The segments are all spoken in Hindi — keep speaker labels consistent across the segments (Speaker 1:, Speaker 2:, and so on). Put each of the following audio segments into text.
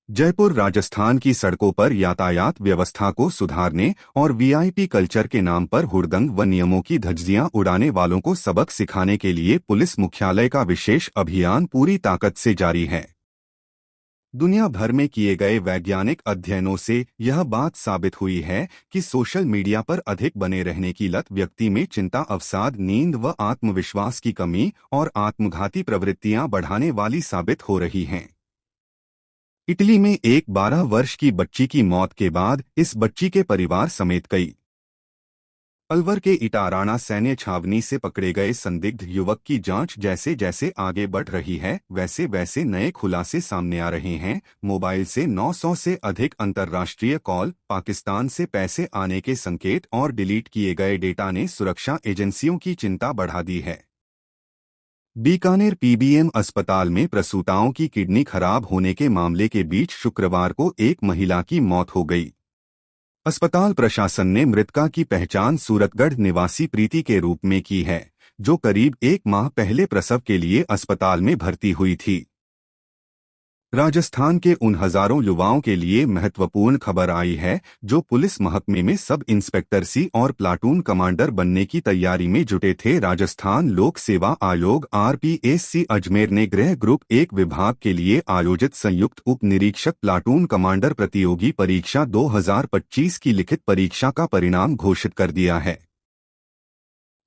Speaker 1: जयपुर राजस्थान की सड़कों पर यातायात व्यवस्था को सुधारने और वीआईपी कल्चर के नाम पर हुड़दंग व नियमों की धज्जियां उड़ाने वालों को सबक सिखाने के लिए पुलिस मुख्यालय का विशेष अभियान पूरी ताकत से जारी है। दुनिया भर में किए गए वैज्ञानिक अध्ययनों से यह बात साबित हुई है कि सोशल मीडिया पर अधिक बने रहने की लत व्यक्ति में चिंता, अवसाद, नींद व आत्मविश्वास की कमी और आत्मघाती प्रवृत्तियां बढ़ाने वाली साबित हो रही हैं। इटली में एक 12 वर्ष की बच्ची की मौत के बाद इस बच्ची के परिवार समेत कई अलवर के इटाराना सैन्य छावनी से पकड़े गए संदिग्ध युवक की जांच जैसे जैसे आगे बढ़ रही है, वैसे वैसे नए खुलासे सामने आ रहे हैं। मोबाइल से 900 से अधिक अंतर्राष्ट्रीय कॉल, पाकिस्तान से पैसे आने के संकेत और डिलीट किए गए डेटा ने सुरक्षा एजेंसियों की चिंता बढ़ा दी है। बीकानेर पीबीएम अस्पताल में प्रसूताओं की किडनी खराब होने के मामले के बीच शुक्रवार को एक महिला की मौत हो गई। अस्पताल प्रशासन ने मृतका की पहचान सूरतगढ़ निवासी प्रीति के रूप में की है, जो करीब 1 माह पहले प्रसव के लिए अस्पताल में भर्ती हुई थी। राजस्थान के उन हजारों युवाओं के लिए महत्वपूर्ण खबर आई है जो पुलिस महकमे में सब इंस्पेक्टर सी और प्लाटून कमांडर बनने की तैयारी में जुटे थे। राजस्थान लोक सेवा आयोग आरपीएससी अजमेर ने गृह ग्रुप 1 विभाग के लिए आयोजित संयुक्त उप निरीक्षक प्लाटून कमांडर प्रतियोगी परीक्षा 2025 की लिखित परीक्षा का परिणाम घोषित कर दिया है।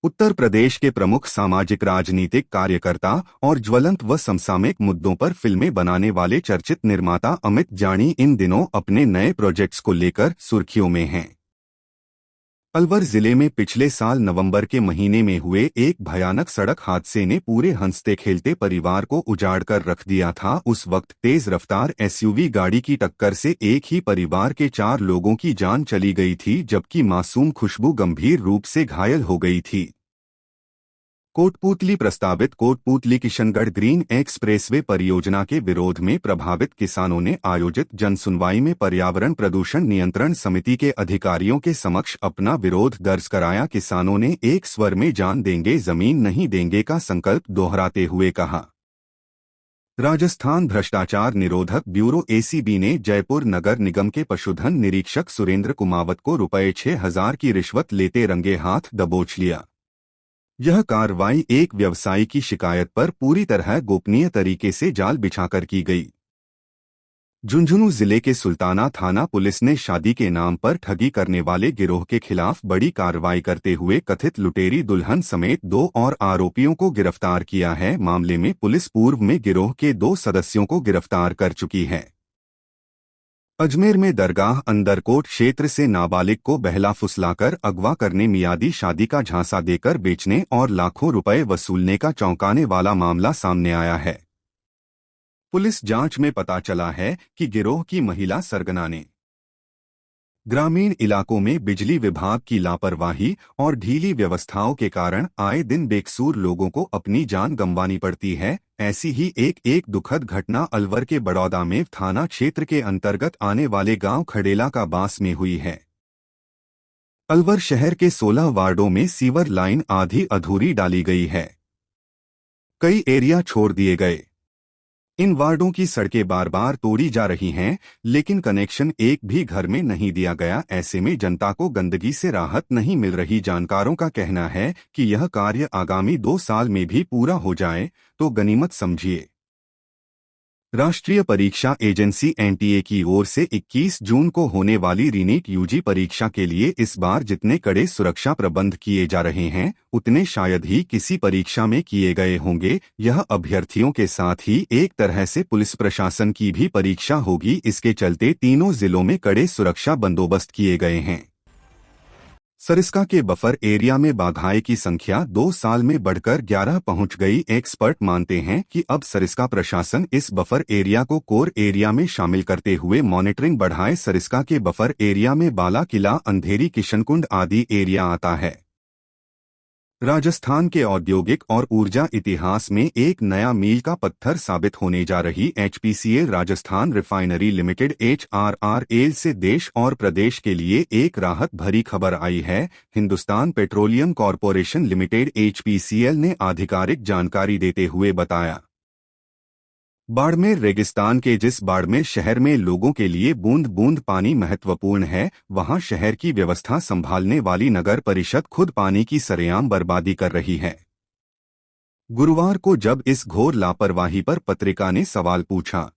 Speaker 1: उत्तर प्रदेश के प्रमुख सामाजिक राजनीतिक कार्यकर्ता और ज्वलंत व समसामयिक मुद्दों पर फिल्में बनाने वाले चर्चित निर्माता अमित जानी इन दिनों अपने नए प्रोजेक्ट्स को लेकर सुर्खियों में हैं। अलवर जिले में पिछले साल नवंबर के महीने में हुए एक भयानक सड़क हादसे ने पूरे हंसते खेलते परिवार को उजाड़ कर रख दिया था। उस वक्त तेज रफ्तार एसयूवी गाड़ी की टक्कर से एक ही परिवार के 4 लोगों की जान चली गई थी, जबकि मासूम खुशबू गंभीर रूप से घायल हो गई थी। कोटपूतली प्रस्तावित कोटपूतली किशनगढ़ ग्रीन एक्सप्रेसवे परियोजना के विरोध में प्रभावित किसानों ने आयोजित जनसुनवाई में पर्यावरण प्रदूषण नियंत्रण समिति के अधिकारियों के समक्ष अपना विरोध दर्ज कराया। किसानों ने एक स्वर में जान देंगे जमीन नहीं देंगे का संकल्प दोहराते हुए कहा। राजस्थान भ्रष्टाचार निरोधक ब्यूरो एसीबी ने जयपुर नगर निगम के पशुधन निरीक्षक सुरेंद्र कुमावत को ₹6,000 की रिश्वत लेते रंगे हाथ दबोच लिया। यह कार्रवाई एक व्यवसायी की शिकायत पर पूरी तरह गोपनीय तरीके से जाल बिछाकर की गई। झुंझुनू जिले के सुल्ताना थाना पुलिस ने शादी के नाम पर ठगी करने वाले गिरोह के खिलाफ बड़ी कार्रवाई करते हुए कथित लुटेरी दुल्हन समेत 2 और आरोपियों को गिरफ्तार किया है। मामले में पुलिस पूर्व में गिरोह के 2 सदस्यों को गिरफ्तार कर चुकी है। अजमेर में दरगाह अंदरकोट क्षेत्र से नाबालिग को बहला फुसलाकर अगवा करने, मियादी शादी का झांसा देकर बेचने और लाखों रुपए वसूलने का चौंकाने वाला मामला सामने आया है। पुलिस जांच में पता चला है कि गिरोह की महिला सरगना ने ग्रामीण इलाकों में बिजली विभाग की लापरवाही और ढीली व्यवस्थाओं के कारण आए दिन बेकसूर लोगों को अपनी जान गंवानी पड़ती है। ऐसी ही एक दुखद घटना अलवर के बड़ौदा में थाना क्षेत्र के अंतर्गत आने वाले गांव खडेला का बास में हुई है। अलवर शहर के 16 वार्डों में सीवर लाइन आधी अधूरी डाली गई है। कई एरिया छोड़ दिए गए। इन वार्डों की सड़कें बार बार तोड़ी जा रही हैं, लेकिन कनेक्शन एक भी घर में नहीं दिया गया। ऐसे में जनता को गंदगी से राहत नहीं मिल रही। जानकारों का कहना है कि यह कार्य आगामी 2 साल में भी पूरा हो जाए तो गनीमत समझिए। राष्ट्रीय परीक्षा एजेंसी एनटीए की ओर से 21 जून को होने वाली रीनीट यूजी परीक्षा के लिए इस बार जितने कड़े सुरक्षा प्रबंध किए जा रहे हैं, उतने शायद ही किसी परीक्षा में किए गए होंगे। यह अभ्यर्थियों के साथ ही एक तरह से पुलिस प्रशासन की भी परीक्षा होगी। इसके चलते तीनों जिलों में कड़े सुरक्षा बंदोबस्त किए गए हैं। सरिस्का के बफर एरिया में बाघाएं की संख्या 2 साल में बढ़कर 11 पहुंच गई। एक्सपर्ट मानते हैं कि अब सरिस्का प्रशासन इस बफर एरिया को कोर एरिया में शामिल करते हुए मॉनिटरिंग बढ़ाए। सरिस्का के बफर एरिया में बाला किला, अंधेरी, किशनकुंड आदि एरिया आता है। राजस्थान के औद्योगिक और ऊर्जा इतिहास में एक नया मील का पत्थर साबित होने जा रही HPCL Rajasthan refinery limited HRRL से देश और प्रदेश के लिए एक राहत भरी खबर आई है। Hindustan petroleum corporation limited HPCL ने आधिकारिक जानकारी देते हुए बताया, बाड़मेर रेगिस्तान के जिस बाड़मेर शहर में लोगों के लिए बूंद बूंद पानी महत्वपूर्ण है, वहां शहर की व्यवस्था संभालने वाली नगर परिषद खुद पानी की सरेआम बर्बादी कर रही है। गुरुवार को जब इस घोर लापरवाही पर पत्रिका ने सवाल पूछा,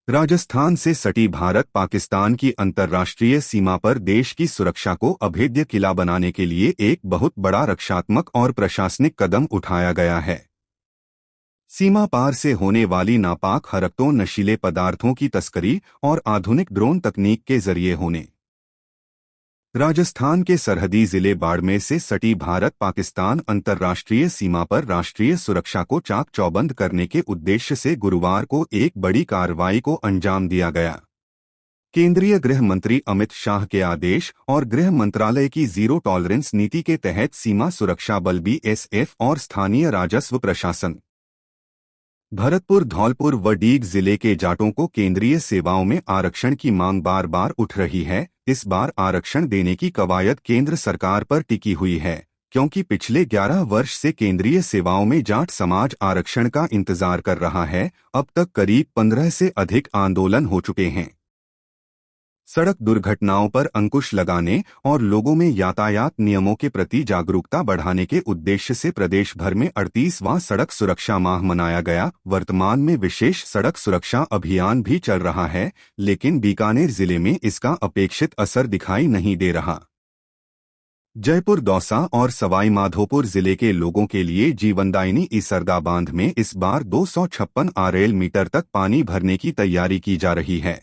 Speaker 1: राजस्थान से सटी भारत पाकिस्तान की अंतर्राष्ट्रीय सीमा पर देश की सुरक्षा को अभेद्य किला बनाने के लिए एक बहुत बड़ा रक्षात्मक और प्रशासनिक कदम उठाया गया है। सीमा पार से होने वाली नापाक हरकतों, नशीले पदार्थों की तस्करी और आधुनिक ड्रोन तकनीक के जरिए होने। राजस्थान के सरहदी जिले बाड़मेर से सटी भारत पाकिस्तान अंतर्राष्ट्रीय सीमा पर राष्ट्रीय सुरक्षा को चाक चौबंद करने के उद्देश्य से गुरुवार को एक बड़ी कार्रवाई को अंजाम दिया गया। केंद्रीय गृह मंत्री अमित शाह के आदेश और गृह मंत्रालय की जीरो टॉलरेंस नीति के तहत सीमा सुरक्षा बल बीएसएफ और स्थानीय राजस्व प्रशासन भरतपुर, धौलपुर व डीग जिले के जाटों को केंद्रीय सेवाओं में आरक्षण की मांग बार बार उठ रही है। इस बार आरक्षण देने की कवायद केंद्र सरकार पर टिकी हुई है, क्योंकि पिछले 11 वर्ष से केंद्रीय सेवाओं में जाट समाज आरक्षण का इंतजार कर रहा है। अब तक करीब 15 से अधिक आंदोलन हो चुके हैं। सड़क दुर्घटनाओं पर अंकुश लगाने और लोगों में यातायात नियमों के प्रति जागरूकता बढ़ाने के उद्देश्य से प्रदेश भर में 38वां सड़क सुरक्षा माह मनाया गया। वर्तमान में विशेष सड़क सुरक्षा अभियान भी चल रहा है, लेकिन बीकानेर जिले में इसका अपेक्षित असर दिखाई नहीं दे रहा। जयपुर, दौसा और सवाई माधोपुर जिले के लोगों के लिए जीवनदायिनी इसरदा बांध में इस बार 256 आरएल मीटर तक पानी भरने की तैयारी की जा रही है।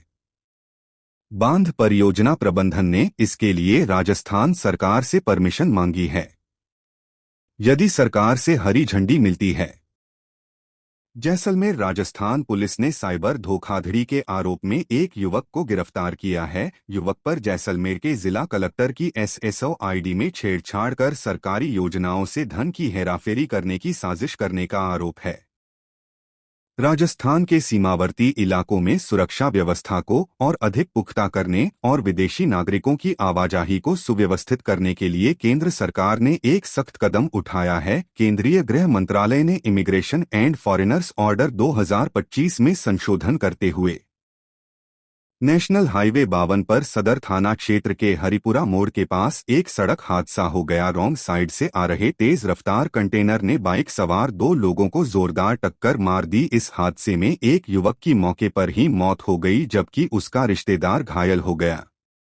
Speaker 1: बांध परियोजना प्रबंधन ने इसके लिए राजस्थान सरकार से परमिशन मांगी है। यदि सरकार से हरी झंडी मिलती है। जैसलमेर राजस्थान पुलिस ने साइबर धोखाधड़ी के आरोप में एक युवक को गिरफ्तार किया है। युवक पर जैसलमेर के जिला कलेक्टर की एसएसओ आईडी में छेड़छाड़ कर सरकारी योजनाओं से धन की हेराफेरी करने की साजिश करने का आरोप है। राजस्थान के सीमावर्ती इलाकों में सुरक्षा व्यवस्था को और अधिक पुख्ता करने और विदेशी नागरिकों की आवाजाही को सुव्यवस्थित करने के लिए केंद्र सरकार ने एक सख्त कदम उठाया है। केंद्रीय गृह मंत्रालय ने इमिग्रेशन एंड फॉरेनर्स ऑर्डर 2025 में संशोधन करते हुए नेशनल हाईवे 52 पर सदर थाना क्षेत्र के हरिपुरा मोड़ के पास एक सड़क हादसा हो गया। रॉन्ग साइड से आ रहे तेज रफ्तार कंटेनर ने बाइक सवार 2 लोगों को जोरदार टक्कर मार दी। इस हादसे में एक युवक की मौके पर ही मौत हो गई, जबकि उसका रिश्तेदार घायल हो गया।